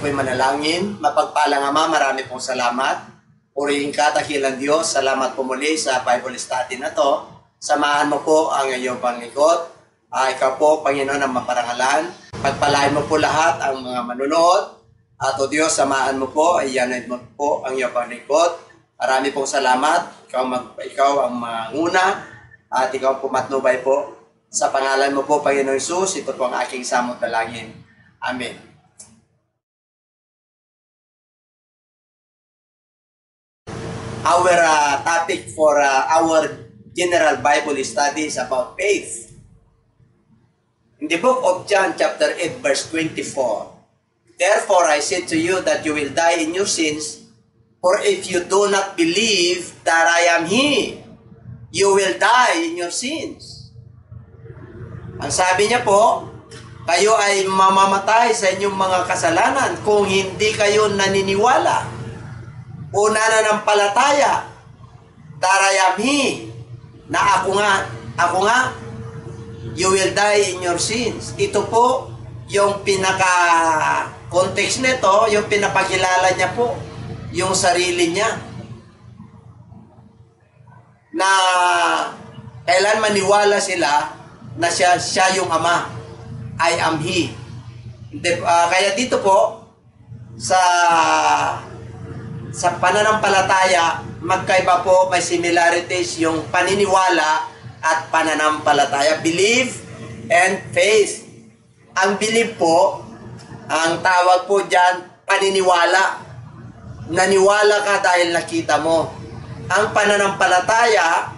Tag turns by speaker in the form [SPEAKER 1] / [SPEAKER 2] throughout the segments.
[SPEAKER 1] po'y manalangin. Mapagpalang Ama, marami pong salamat. Purihin ka, dakilang Diyos. Salamat po muli sa Bible study na to. Samahan mo po ang iyong panglikod. Ikaw po, Panginoon, ang maparangalan. Pagpalain mo po lahat ang mga manunood. At o Diyos, samahan mo po. Iyanay mo po ang iyong panglikod. Marami pong salamat. Ikaw ang manguna. At ikaw po matnubay po. Sa pangalan mo po, Panginoon Jesus, ito po ang aking samot dalangin. Amen. Our topic for our general Bible study is about faith. In the book of John chapter 8 verse 24, therefore I say to you that you will die in your sins, for if you do not believe that I am He, you will die in your sins. Ang sabi niya po, kayo ay mamamatay sa inyong mga kasalanan kung hindi kayo naniniwala o nananampalataya that I am He, na ako nga, you will die in your sins. Ito po yung pinaka-context nito, yung pinapakilala niya po, yung sarili niya. Na kailan maniwala sila na siya yung Ama. I am He. Kaya dito po, sa pananampalataya, magkaiba po, may similarities yung paniniwala at pananampalataya. Belief and faith. Ang belief po, ang tawag po dyan, paniniwala. Naniwala ka dahil nakita mo. Ang pananampalataya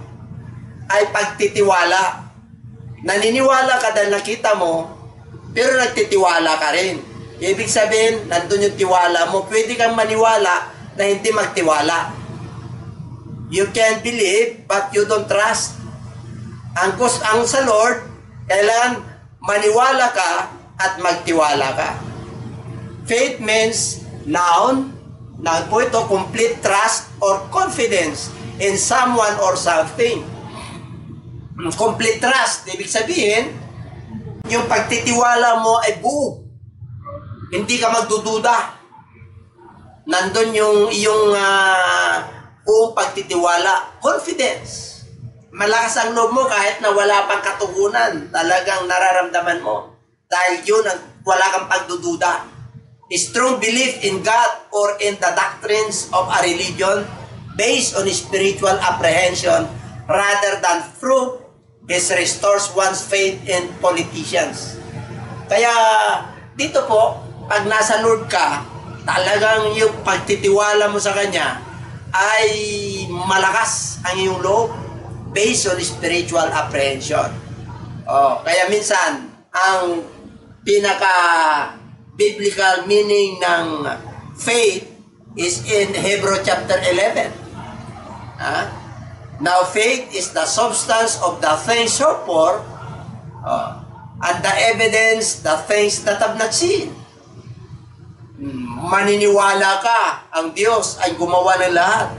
[SPEAKER 1] ay pagtitiwala. Naniniwala ka dahil nakita mo, pero nagtitiwala ka rin. Ibig sabihin, nandun yung tiwala mo. Pwede kang maniwala na hindi magtiwala. You can believe, but you don't trust. Ang sa Lord, kailangan maniwala ka at magtiwala ka. Faith means noun po ito, complete trust or confidence in someone or something. Complete trust, ibig sabihin, yung pagtitiwala mo ay buo. Hindi ka magdududa. Nandun yung iyong buong pagtitiwala. Confidence. Malakas ang loob mo kahit na wala pang katugunan. Talagang nararamdaman mo. Dahil yun, wala kang pagdududa. A strong belief in God or in the doctrines of a religion based on spiritual apprehension rather than proof is restores one's faith in politicians. Kaya dito po, pag nasa Lord ka, talagang yung pagtitiwala mo sa Kanya ay malakas ang iyong loob based on spiritual apprehension. Kaya minsan, ang pinaka-biblical meaning ng faith is in Hebrew chapter 11. Now faith is the substance of the things hoped for and the evidence the things that have not seen. Maniniwala ka, ang Diyos ay gumawa ng lahat.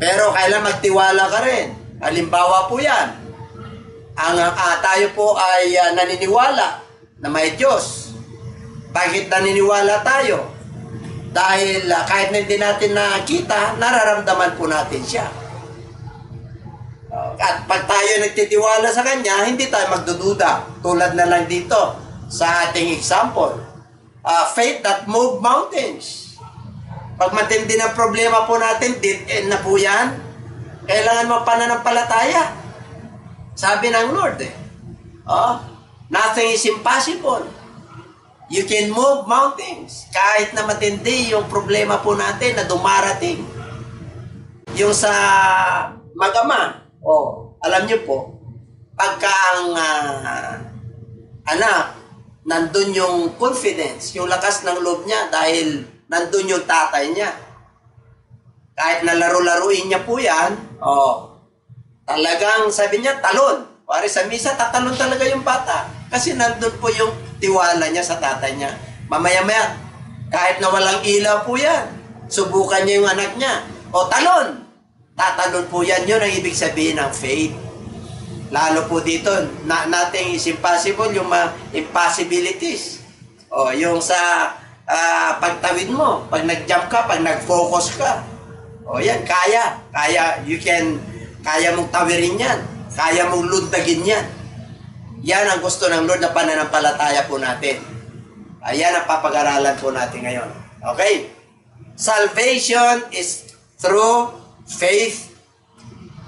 [SPEAKER 1] Pero kailan magtiwala ka rin. Halimbawa po yan. Tayo po ay naniniwala na may Diyos. Bakit naniniwala tayo? Dahil kahit na hindi natin nakita, nararamdaman po natin siya. At pag tayo nagtitiwala sa Kanya, hindi tayo magdududa. Tulad na lang dito sa ating example. Faith that move mountains. Pag matindi ng problema po natin, dead end na po yan. Kailangan mo pananampalataya. Sabi ng Lord nothing is impossible. You can move mountains. Kahit na matindi yung problema po natin na dumarating. Yung sa mag-ama, alam niyo po, pagka ang anak, nandun yung confidence, yung lakas ng loob niya dahil nandun yung tatay niya. Kahit na laro-laruin niya po yan, talagang sabi niya, talon. Pare sa misa, tatalon talaga yung bata. Kasi nandun po yung tiwala niya sa tatay niya. Mamaya-maya, kahit na walang ilaw po yan, subukan niya yung anak niya. Talon! Tatalon po yan. Yun ang ibig sabihin ng faith. Lalo po dito, nothing is impossible, yung impossibilities. Yung sa pagtawid mo, pag nag-jump ka, pag nag-focus ka. O yan, kaya, kaya mong tawirin yan, kaya mong lundagin yan. Yan ang gusto ng Lord na pananampalataya po natin. Ayan ang papag-aralan po natin ngayon. Okay? Salvation is through faith.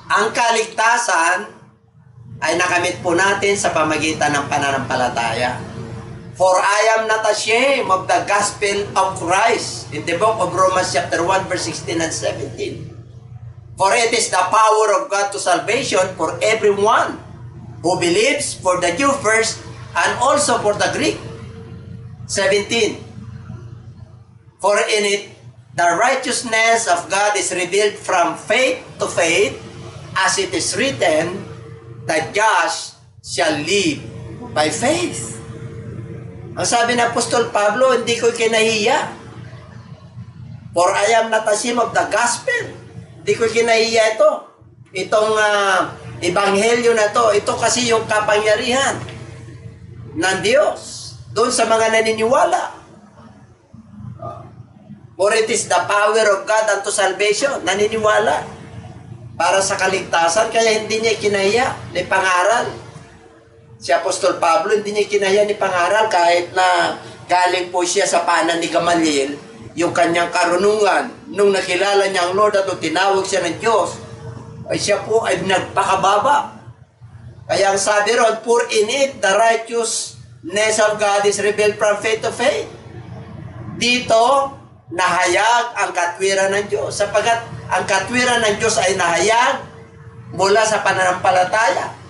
[SPEAKER 1] Ang kaligtasan ay nakamit po natin sa pamagitan ng pananampalataya. For I am not ashamed of the gospel of Christ. In the book of Romans chapter 1 verse 16 and 17. For it is the power of God to salvation for everyone who believes, for the Jew first and also for the Greek. 17. For in it the righteousness of God is revealed from faith to faith, as it is written, the just shall live by faith. Ang sabi ng Apostol Pablo, hindi ko kinahiya. For I am not ashamed of the gospel. Hindi ko kinahiya ito. Itong ebanghelyo na to, ito kasi yung kapangyarihan ng Diyos doon sa mga naniniwala. For it is the power of God unto salvation. Naniniwala para sa kaligtasan, kaya hindi niya kinahiya ni pangaral. Si Apostol Pablo, hindi niya kinahiya ni pangaral kahit na galing po siya sa paanan ni Gamaliel, yung kanyang karunungan. Nung nakilala niya ang Lord at tinawag siya ng Diyos, ay siya po ay nagpakababa. Kaya ang sabi ron, for in it the righteousness of God is revealed from faith to faith. Dito, nahayag ang katwiran ng Diyos. Sapagat ang katwiran ng Diyos ay nahayag mula sa pananampalataya.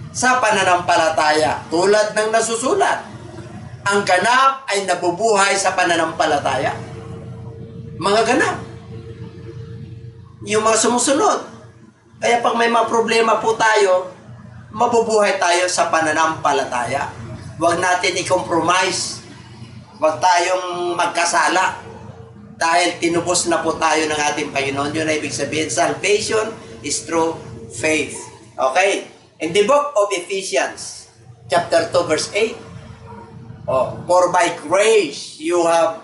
[SPEAKER 1] Sa pananampalataya, tulad ng nasusulat, ang ganap ay nabubuhay sa pananampalataya. Mga ganap. Yung mga sumusunod. Kaya pag may mga problema po tayo, mabubuhay tayo sa pananampalataya. Huwag natin i-compromise. Huwag tayong magkasala. Dahil tinubos na po tayo ng ating Panginoon. Yun ay ibig sabihin, salvation is through faith. Okay? In the book of Ephesians, chapter 2, verse 8, for by grace you have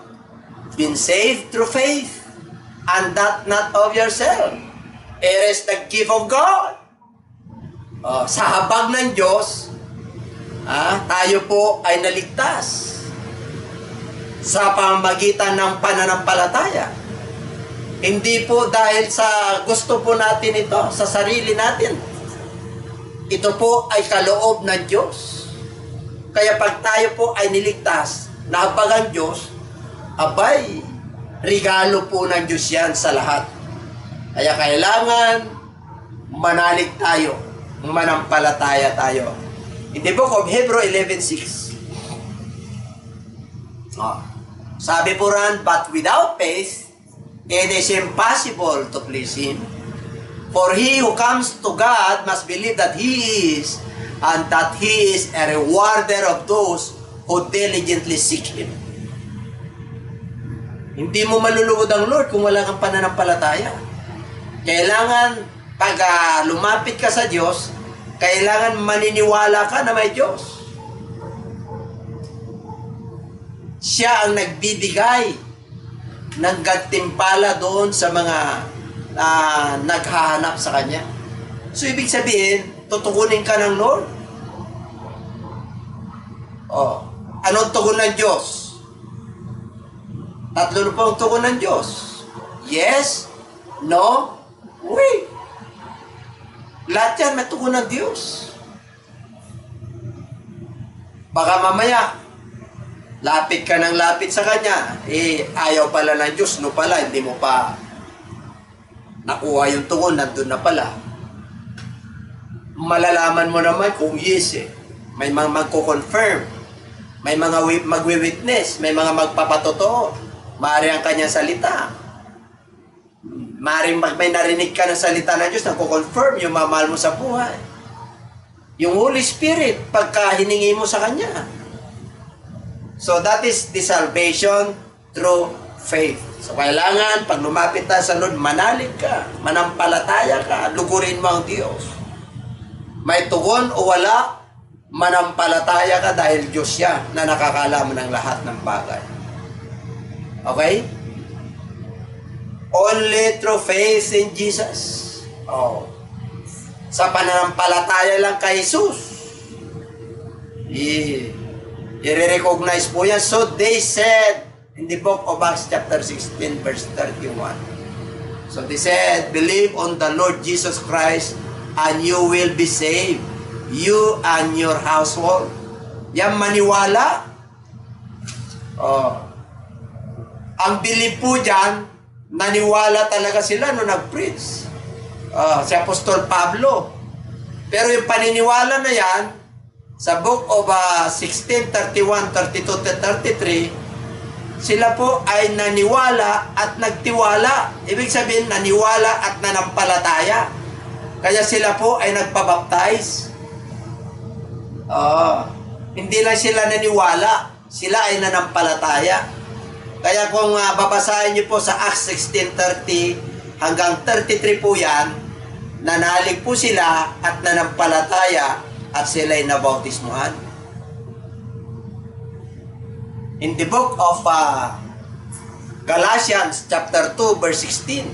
[SPEAKER 1] been saved through faith, and that not of yourself. It is the gift of God. Sa habag ng Diyos, tayo po ay naligtas sa pamamagitan ng pananampalataya. Hindi po dahil sa gusto po natin ito, sa sarili natin. Ito po ay kaloob ng Diyos. Kaya pag tayo po ay niligtas, nahabag ang Diyos, abay, regalo po ng Diyos yan sa lahat. Kaya kailangan manalig tayo, manampalataya tayo. In the book of Hebrews 11:6, sabi po ran, but without faith, it is impossible to please Him. For he who comes to God must believe that He is, and that He is a rewarder of those who diligently seek Him. Hindi mo malulugod ang Lord kung wala kang pananampalataya. Kailangan, pag lumapit ka sa Diyos, kailangan maniniwala ka na may Diyos. Siya ang nagbibigay ng gantimpala doon sa mga naghahanap sa Kanya. So, ibig sabihin, tutukunin ka ng Lord. Anong tugon ng Diyos? Tatlo po ang tugon ng Diyos. Yes, no, wait. Lahat yan may tugon ng Diyos. Baka mamaya, lapit ka ng lapit sa Kanya, ayaw pala ng Diyos, no pala, hindi mo pa nakuha yung tugon, nandun na pala. Malalaman mo naman kung yes May mga magko-confirm. May mga magwi-witness. May mga magpapatotoo. Maaari ang kanyang salita. Maaari may narinig ka ng salita ng Diyos, nagko-confirm yung mamahal mo sa buhay. Yung Holy Spirit, pagka hiningi mo sa Kanya. So that is the salvation through faith. So, kailangan, pag lumapit tayo sa Lord, manalig ka, manampalataya ka, lugurin mo ang Diyos. May tugon o wala, manampalataya ka dahil Diyos siya na nakakaalam ng lahat ng bagay. Okay? Only through faith in Jesus. Oh. Sa pananampalataya lang kay Jesus. I-recognize po yan. So they said in the book of Acts chapter 16 verse 31. So they said, believe on the Lord Jesus Christ and you will be saved. You and your household. Yan maniwala. Oh. Ang believe po dyan, naniwala talaga sila nung nag-preach. Si Apostol Pablo. Pero yung paniniwala na yan, sa book of 16, 31, 32, 33, sila po ay naniwala at nagtiwala. Ibig sabihin, naniwala at nanampalataya. Kaya sila po ay nagpabaptize. Hindi lang sila naniwala, sila ay nanampalataya. Kaya kung babasahin niyo po sa Acts 16:30 hanggang 33 po yan, nanalig po sila at nanampalataya at sila ay nabautismuhan. In the book of Galatians chapter 2 verse 16,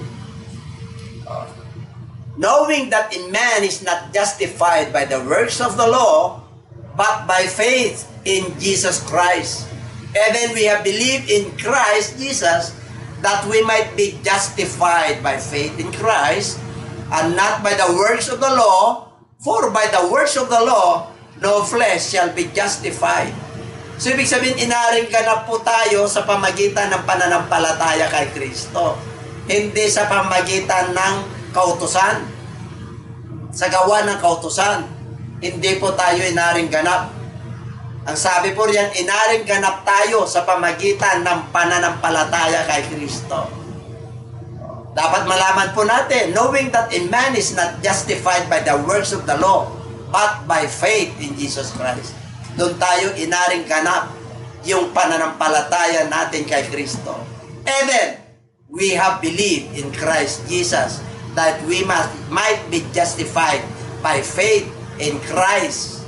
[SPEAKER 1] knowing that in man is not justified by the works of the law, but by faith in Jesus Christ. Even we have believed in Christ Jesus, that we might be justified by faith in Christ, and not by the works of the law, for by the works of the law, no flesh shall be justified. So, ibig sabihin, inaring ganap po tayo sa pamagitan ng pananampalataya kay Kristo. Hindi sa pamagitan ng kautusan. Sa gawa ng kautusan. Hindi po tayo inaring ganap. Ang sabi po riyan, inaring ganap tayo sa pamagitan ng pananampalataya kay Kristo. Dapat malaman po natin, knowing that a man is not justified by the works of the law, but by faith in Jesus Christ. Doon tayo inaring ganap yung pananampalataya natin kay Kristo. And then, we have believed in Christ Jesus that we might be justified by faith in Christ.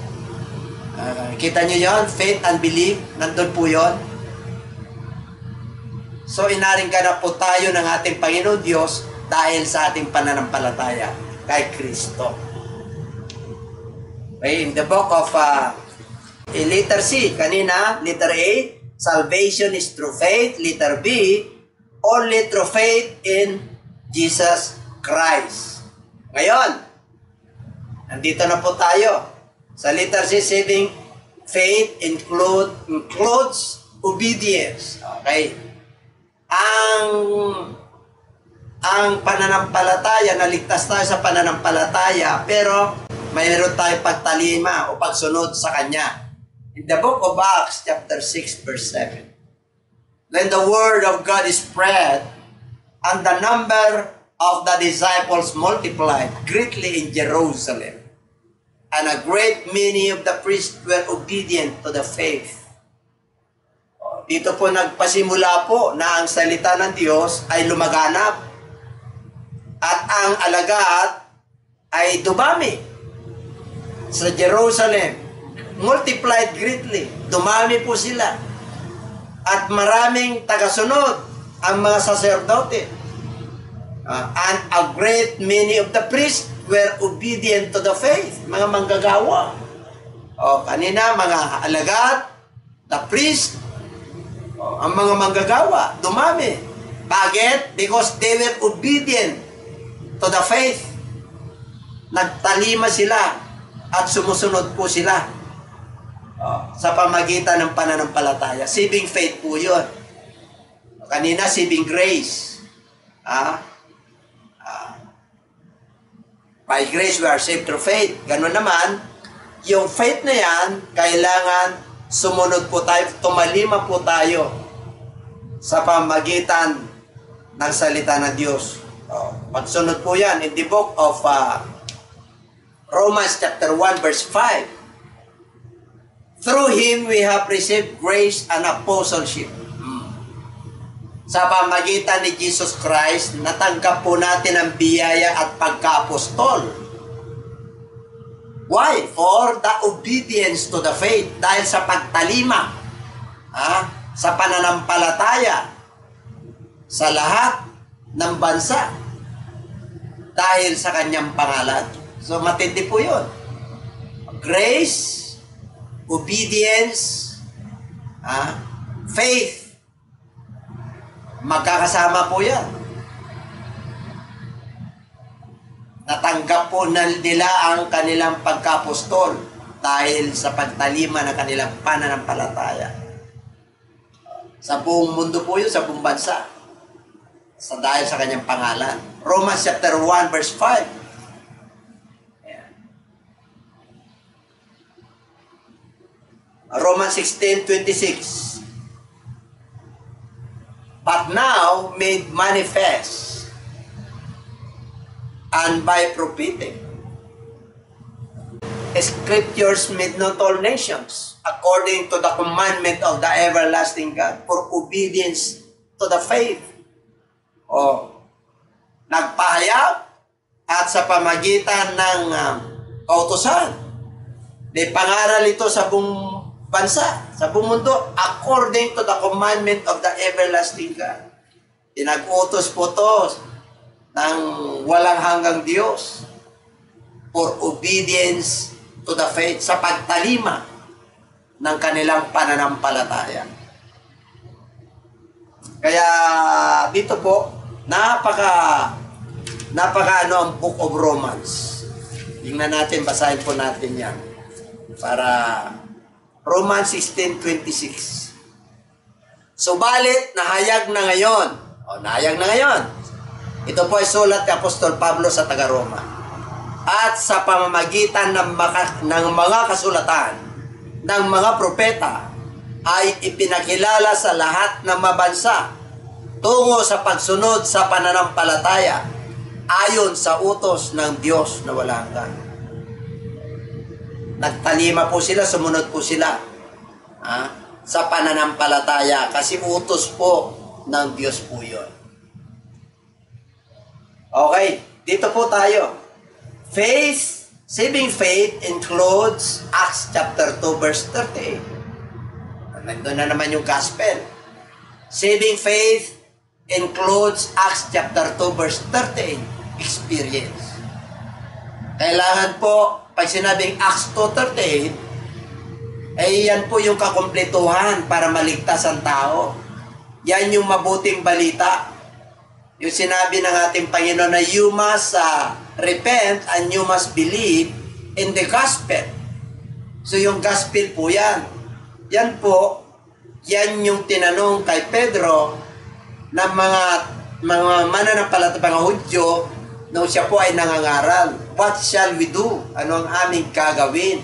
[SPEAKER 1] Kita nyo yun? Faith and belief, nandun po yun. So, inaring ganap po tayo ng ating Panginoon Diyos dahil sa ating pananampalataya kay Kristo. Okay, in the book of letter C, kanina, letter A, salvation is through faith. Letter B, only through faith in Jesus Christ. Ngayon, nandito na po tayo. Sa letter C, saving faith includes obedience. Okay. Ang pananampalataya, naligtas tayo sa pananampalataya, pero mayroon tayo pagtalima o pagsunod sa Kanya. In the book of Acts, chapter 6, verse 7, when the word of God is spread, and the number of the disciples multiplied greatly in Jerusalem, and a great many of the priests were obedient to the faith. Dito po nagpasimula po na ang salita ng Diyos ay lumaganap at ang alagad ay dumami sa Jerusalem. Multiplied greatly. Dumami po sila. At maraming tagasunod ang mga saserdote. And a great many of the priests were obedient to the faith. Mga manggagawa. Kanina, mga alagad, the priest, ang mga manggagawa, dumami. Bakit? Because they were obedient to the faith. Nagtalima sila at sumusunod po sila sa pamagitan ng pananampalataya. Saving faith po yun. Kanina, saving grace. By grace, we are saved through faith. Ganun naman, yung faith na yan, kailangan sumunod po tayo, tumalima po tayo sa pamagitan ng salita ng Diyos. Pagsunod po yan in the book of Romans chapter 1 verse 5. Through Him we have received grace and apostleship. Sa pamagitan ni Jesus Christ, natanggap po natin ang biyaya at pagka-apostol. Why? For the obedience to the faith. Dahil sa pagtalima, sa pananampalataya sa lahat ng bansa dahil sa kanyang pangalan. So matindi po yun. Grace, obedience, faith. Magkakasama po yan. Natanggap po nila ang kanilang pagkapostol dahil sa pagtalima ng kanilang pananampalataya. Sa buong mundo po yun, sa buong bansa. Dahil sa kanyang pangalan. Romans chapter 1 verse 5. Romans 16:26. But now made manifest and by prophetic scriptures made known to all nations according to the commandment of the everlasting God for obedience to the faith. Nagpahayag at sa pamagitan ng kautusan. May pangaral ito sa buong bansa, sa buong mundo, according to the commandment of the everlasting God. Pinag-utos po ito ng walang hanggang Diyos for obedience to the faith, sa pagtalima ng kanilang pananampalataya. Kaya dito po, napaka ang Book of Romans. Tingnan natin, basahin po natin yan. Para Romans 16:26. Subalit, nahayag na ngayon. Nahayag na ngayon. Ito po ay sulat ni Apostol Pablo sa taga-Roma. At sa pamamagitan ng mga kasulatan ng mga propeta ay ipinakilala sa lahat ng mabansa tungo sa pagsunod sa pananampalataya ayon sa utos ng Diyos na walang hanggan. Nagtalima po sila, sumunod po sila sa pananampalataya kasi utos po ng Diyos po yun. Okay, dito po tayo. Faith, saving faith includes Acts chapter 2 verse 38. Nandun na naman yung gospel. Saving faith includes Acts chapter 2 verse 38. Experience. Kailangan po, pag sinabing Acts 2:38, ay yan po yung kakumpletuhan para maligtas ang tao. Yan yung mabuting balita. Yung sinabi ng ating Panginoon na you must repent and you must believe in the gospel. So yung gospel po yan. Yan po, yan yung tinanong kay Pedro ng mga mananampalatayang mga Hudyo nung siya po ay nangangaral. What shall we do? Ano ang aming gagawin?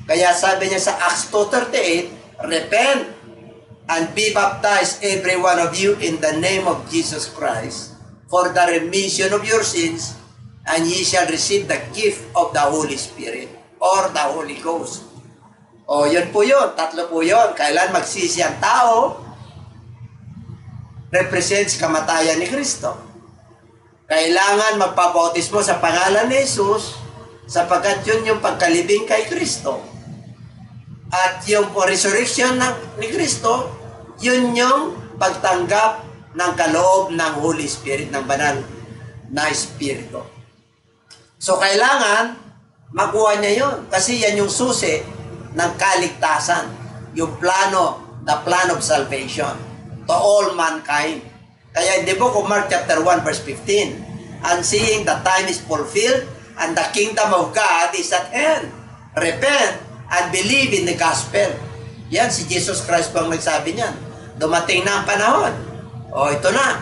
[SPEAKER 1] Kaya sabi niya sa Acts 2:38, repent and be baptized every one of you in the name of Jesus Christ for the remission of your sins, and ye shall receive the gift of the Holy Spirit or the Holy Ghost. Yun po yun. Tatlo po yun. Kailan magsisi ang tao, represents kamatayan ni Kristo. Kailangan magpabautismo sa pangalan ni Jesus sapagkat yun yung pagkalibing kay Kristo. At yung resurrection ni Kristo, yun yung pagtanggap ng kaloob ng Holy Spirit, ng banal na Espiritu. So kailangan makuha niya yun kasi yan yung susi ng kaligtasan, yung the plan of salvation to all mankind. Kaya in the book of Mark chapter 1 verse 15, and seeing the time is fulfilled and the kingdom of God is at hand, repent and believe in the gospel. Yan, si Jesus Christ po ang nagsabi niyan. Dumating na ang panahon. Ito na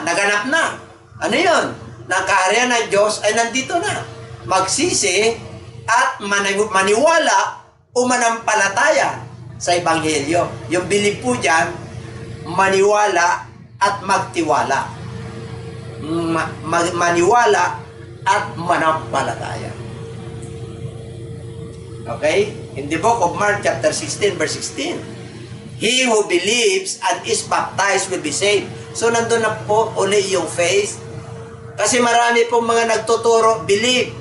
[SPEAKER 1] naganap na. Ano yun? Ang kaharian ng Diyos ay nandito na. Magsisi at maniwala o manampalataya sa Ebanghelyo. Yung bilib po dyan, maniwala at magtiwala. Maniwala at manampalataya. Okay? In the book of Mark chapter 16 verse 16, he who believes and is baptized will be saved. So nandun na po uli yung faith. Kasi marami pong mga nagtuturo, believe.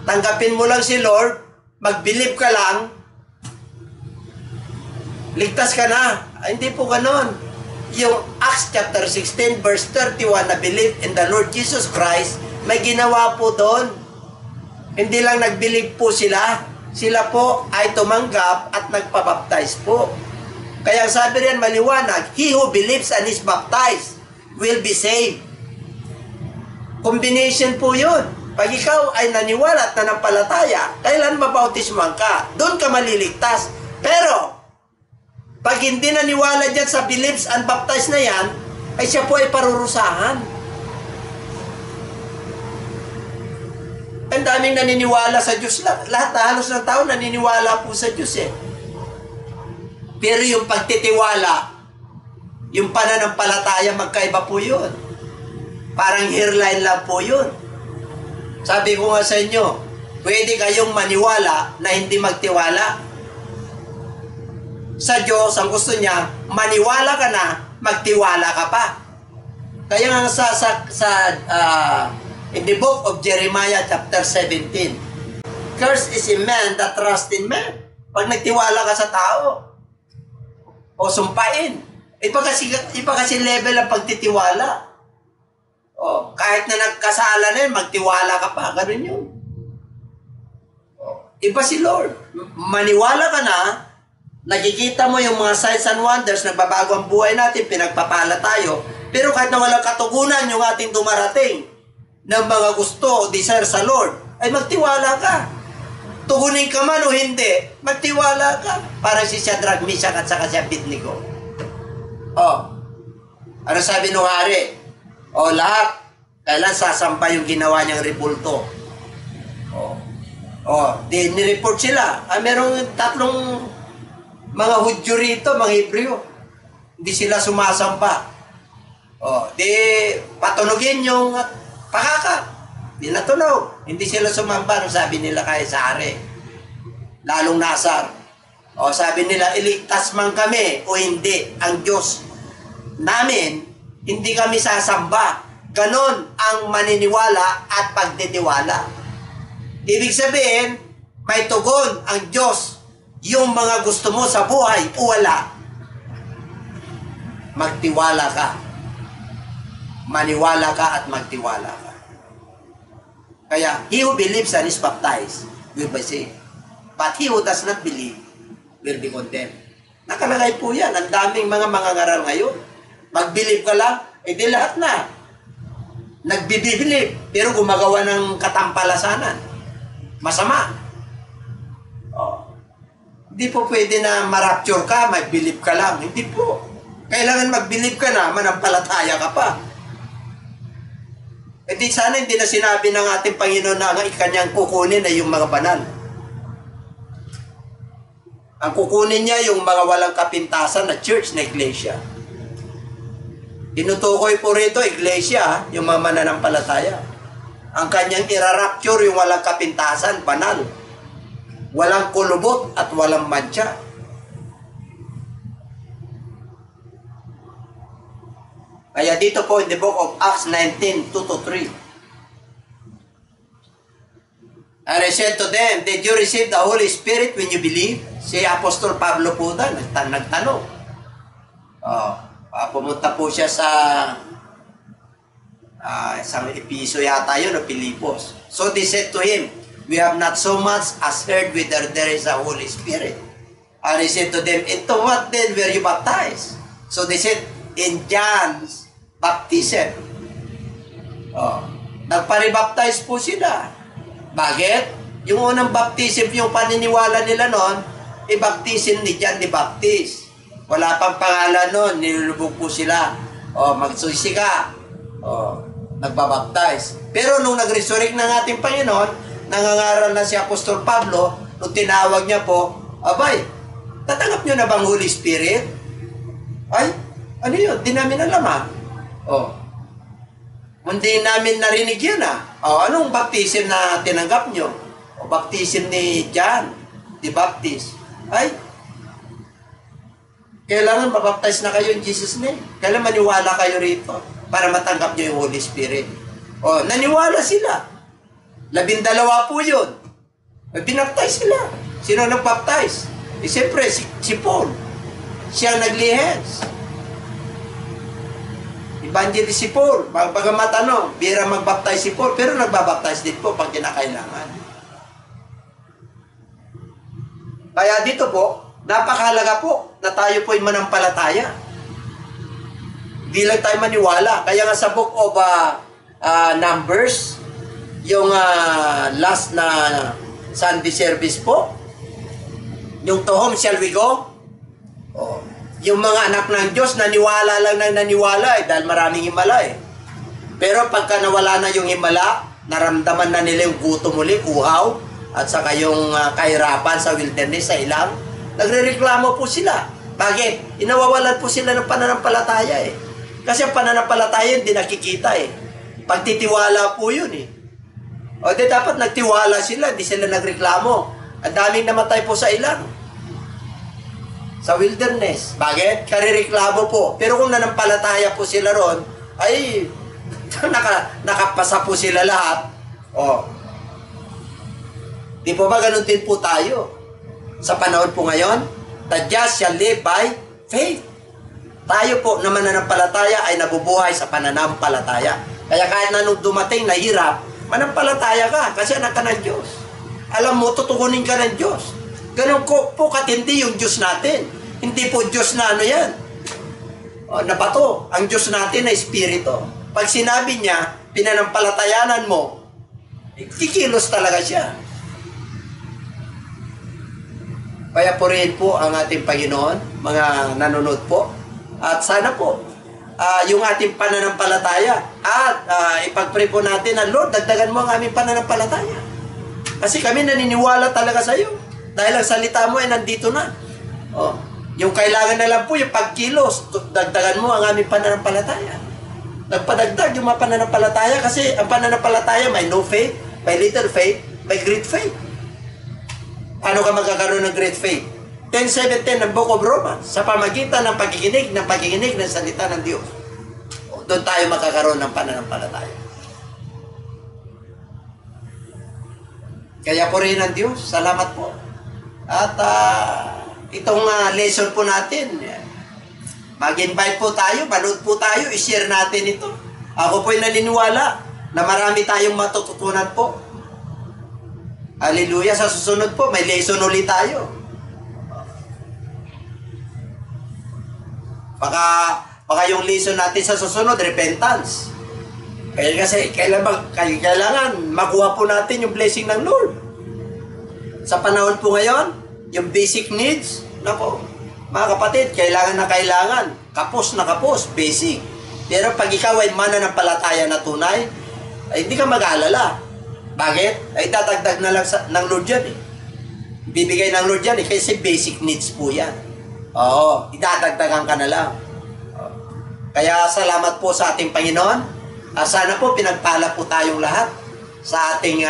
[SPEAKER 1] Tanggapin mo lang si Lord, mag-believe ka lang, ligtas ka na. Hindi po ganon. yung Acts chapter 16 verse 31 na believe in the Lord Jesus Christ, may ginawa po doon. Hindi lang nag-believe po sila. Sila po ay tumanggap at nagpabaptize po. Kaya sabi rin maliwanag, he who believes and is baptized will be saved. Combination po yun. Pag ikaw ay naniwala at nanampalataya, kailan mabautismuhan ka? Doon ka maliligtas. Pero, pag hindi naniwala dyan sa believes and baptized na yan, ay siya po ay parurusahan. Ang daming naniniwala sa Diyos lang. Lahat halos ng tao naniniwala po sa Diyos eh. Pero yung pagtitiwala, yung pananampalataya, magkaiba po yun. Parang hairline lang po yun. Sabi ko nga sa inyo, pwede kayong maniwala na hindi magtiwala. Sa Diyos, ang gusto niya, maniwala ka na, magtiwala ka pa. Kaya nga in the book of Jeremiah chapter 17, cursed is a man that trusts in man. Pag nagtiwala ka sa tao, o sumpain, iba kasi level ang pagtitiwala. O, kahit na nagkasala na yun, magtiwala ka pa. Ganun yun. O, iba si Lord. Maniwala ka na, nakikita mo yung mga signs and wonders, nagbabago ang buhay natin, pinagpapala tayo. Pero kahit na walang katugunan yung ating dumarating ng mga gusto o desire sa Lord, ay magtiwala ka. Tugunin ka man o hindi, magtiwala ka. Parang si Shadrach, Meshach at saka si Abednego. O, ano sabi nung hari? O, lahat, kailan sasamba yung ginawa niyang rebulto. Nireport sila. Merong tatlong mga Hudyo rito, mga Hebreo. Hindi sila sumasamba. Patunogin yung pakaka. Di natunog. Hindi sila sumamba. Sabi nila kay sa hari. Lalong Nasar. Sabi nila, iligtas man kami o hindi. Ang Diyos namin, hindi kami sasamba. Ganon ang maniniwala at pagtitiwala. Ibig sabihin, may tugon ang Diyos. Yung mga gusto mo sa buhay o wala. Magtiwala ka. Maniwala ka at magtiwala ka. Kaya, he who believes and is baptized will be saved. But he who does not believe will be condemned. Nakalagay po yan. Ang daming mga mangangaral ngayon. Mag-believe ka lang, di lahat na. Nagbibilieve, pero gumagawa ng katampalasanan. Masama. Hindi po pwede na ma-rapture ka, mag-believe ka lang. Hindi po. Kailangan mag-believe ka na, manampalataya ka pa. Sana hindi na sinabi ng ating Panginoon na ang ikanyang kukunin ay yung mga banal. Ang kukunin niya yung mga walang kapintasan na church na iglesia. Tinutukoy po rito, iglesia, yung mga mananampalataya. Ang kanyang irarapture, yung walang kapintasan, banal. Walang kulubot at walang mancha. Kaya dito po in the book of Acts 19, 2-3. And I said to them, did you receive the Holy Spirit when you believe? Si Apostol Pablo po doon, nagtanong. Pumunta po siya sa isang episo yata yun, o Pilipos. So they said to him, we have not so much as heard whether there is a Holy Spirit. And he said to them, into what then were you baptized? So they said, in John's baptism. Nagparibaptize po sila. Bakit? Yung unang baptism, yung paniniwala nila noon, i-baptism ni John the Baptist. Wala pang pangalan noon, nilulubog po sila. Magsusi ka. Nagbabaptize. Pero nung nag-resurrect ng ating Panginoon, nangangaral na si Apostol Pablo, nung tinawag niya po, abay, tatanggap niyo na bang Holy Spirit? Ay, ano yun? Di namin alam Hindi namin narinig yun anong baptism na tinanggap nyo? Baptism ni John, the Baptist. Ay, kailangan mabaptize na kayo in Jesus' name. Kailangan maniwala kayo rito para matanggap nyo yung Holy Spirit. Naniwala sila. 12 po yun. Binaptize sila. Sino nag-baptize? Siyempre, si Paul. Siya naglihens. Evangelist si Paul, bagamat bira magbaptize si Paul, pero nagbabaptize din po pag kinakailangan. Kaya dito po, napakahalaga po na tayo po ay manampalataya. Hindi lang tayo maniwala. Kaya nga sa book of Numbers, yung last na Sunday service po, yung to whom shall we go? Oh. Yung mga anak ng Diyos, naniwala lang ng naniwala dahil maraming himala Pero pagka nawala na yung himala, naramdaman na nila yung gutom muli, uhaw, at saka yung kahirapan sa wilderness, sa ilang, nagrereklamo po sila. Bakit? Inawawalan po sila ng pananampalataya Kasi ang pananampalataya hindi nakikita Pagtitiwala po yun O di dapat nagtiwala sila, hindi sila nagreklamo. Ang daming namatay po sa ilang. Sa wilderness. Bakit? Karireklamo po. Pero kung nanampalataya po sila ron, ay nakapasa po sila lahat. Di po ba ganun din po tayo? Sa panahon po ngayon, the just shall live by faith. Tayo po na mananampalataya ay nabubuhay sa pananampalataya. Kaya kahit na nung dumating na hirap, manampalataya ka kasi anak ka ng Diyos. Alam mo, tutukunin ka ng Diyos. Ganun po katindi yung Diyos natin. Hindi po Diyos na yan. Na bato. Ang Diyos natin na Espiritu. Pag sinabi niya, pinanampalatayanan mo, kikilos talaga siya. Kaya purihin po ang ating Panginoon, mga nanonood po. At sana po, yung ating pananampalataya. At ipag-pray po natin na, Lord, dagdagan mo ang aming pananampalataya. Kasi kami naniniwala talaga sa iyo. Dahil ang salita mo ay nandito na. Yung kailangan na lang po, yung pagkilos, dagdagan mo ang aming pananampalataya. Nagpadagdag yung mga pananampalataya kasi ang pananampalataya may no faith, may little faith, may great faith. Paano ka magkakaroon ng great faith? 10:17 ng Book of Romans, sa pamagitan ng pagkikinig ng salita ng Diyos. Doon tayo magkakaroon ng pananampalataya. Kaya po rin ang Diyos, salamat po. At itong lesson po natin, mag-invite po tayo, manood po tayo, i-share natin ito. Ako po'y naniniwala na marami tayong matututunan po. Hallelujah, sa susunod po, may lesson ulit tayo. Baka yung lesson natin sa susunod, repentance. Kaya kasi, kailangan makuha po natin yung blessing ng Lord. Sa panahon po ngayon, yung basic needs, mga kapatid, kailangan na kailangan. Kapos na kapos, basic. Pero pag ikaw ay mananampalataya na tunay, ay hindi ka mag-aalala. Bakit? Ay dadagdag na lang ng Lord yan Bibigay ng Lord yan kasi basic needs po yan. Idadagdagan ka na lang. Kaya salamat po sa ating Panginoon. Sana po pinagpala po tayong lahat sa ating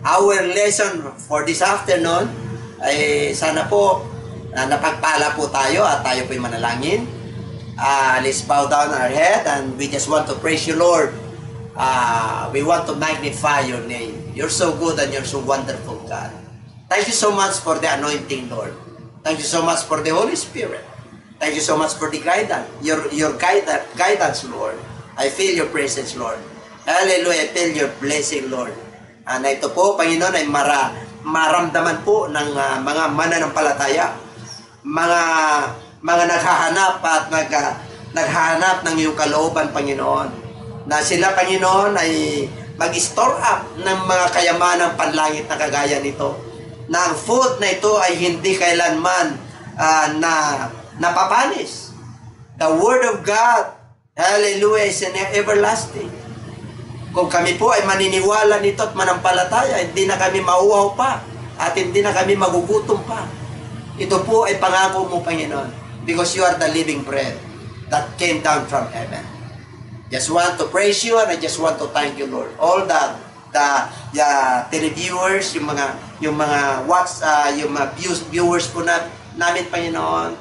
[SPEAKER 1] our lesson for this afternoon. Ay sana po napagpala po tayo at tayo po'y manalangin. Let's bow down our head and we just want to praise you, Lord. We want to magnify your name. You're so good and you're so wonderful, God. Thank you so much for the anointing, Lord. Thank you so much for the Holy Spirit. Thank you so much for the guidance, your guidance, Lord. I feel your presence, Lord. Hallelujah, I feel your blessing, Lord. Na ito po, Panginoon, ay maramdaman po ng mga mananampalataya, mga naghahanap at naghahanap ng iyong kalooban, Panginoon. Na sila, Panginoon, ay mag-store up ng mga kayamanang panlangit na kagaya nito. Na ang food na ito ay hindi kailanman napapanis. The Word of God, hallelujah, is everlasting. Kung kami po ay maniniwala nito at manampalataya, hindi na kami mauwaw pa at hindi na kami magugutom pa. Ito po ay pangako mo, Panginoon, because you are the living bread that came down from heaven. Just want to praise you and I just want to thank you, Lord. All the televiewers, yung mga viewers po namin, Panginoon,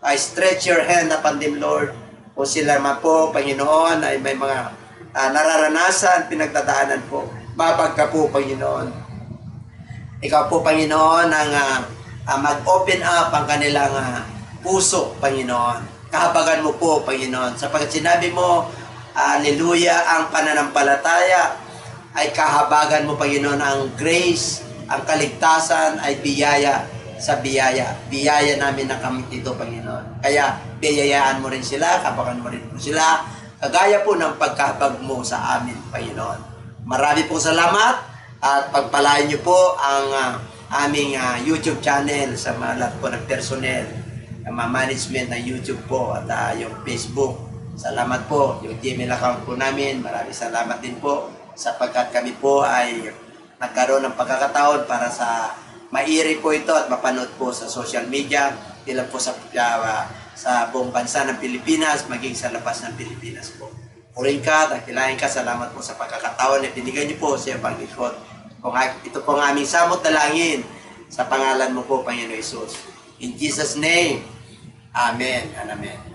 [SPEAKER 1] I stretch your hand upon them, Lord. O sila man po, Panginoon, ay may mga nararanasan, pinagdadaanan po. Babag ka po, Panginoon. Ikaw po, Panginoon, ang mag-open up ang kanilang puso, Panginoon. kahabagan mo po, Panginoon. Sapagkat sinabi mo, hallelujah, ang pananampalataya ay kahabagan mo, Panginoon. Ang grace, ang kaligtasan ay biyaya sa biyaya. Biyaya namin na kami dito, Panginoon. Kaya, biyayaan mo rin sila, kahabagan mo rin po sila, kagaya po ng pagkahabag mo sa amin, Panginoon. Marami pong salamat at pagpalain niyo po ang aming YouTube channel sa mga lahat po ng personnel, ang mga management ng YouTube po at yung Facebook. Salamat po. Yung Gmail account po namin, maraming salamat din po sapagkat kami po ay nagkaroon ng pagkakataon para sa mairi po ito at mapanood po sa social media, hindi lang po sa buong bansa ng Pilipinas, maging sa labas ng Pilipinas po. Purihin ka, dakilahin ka, salamat po sa pagkakataon na binigay niyo po sa iyong pag-ikot. Ito po ang aming samot dalangin sa pangalan mo po, Panginoon Jesus. In Jesus' name, Amen and Amen.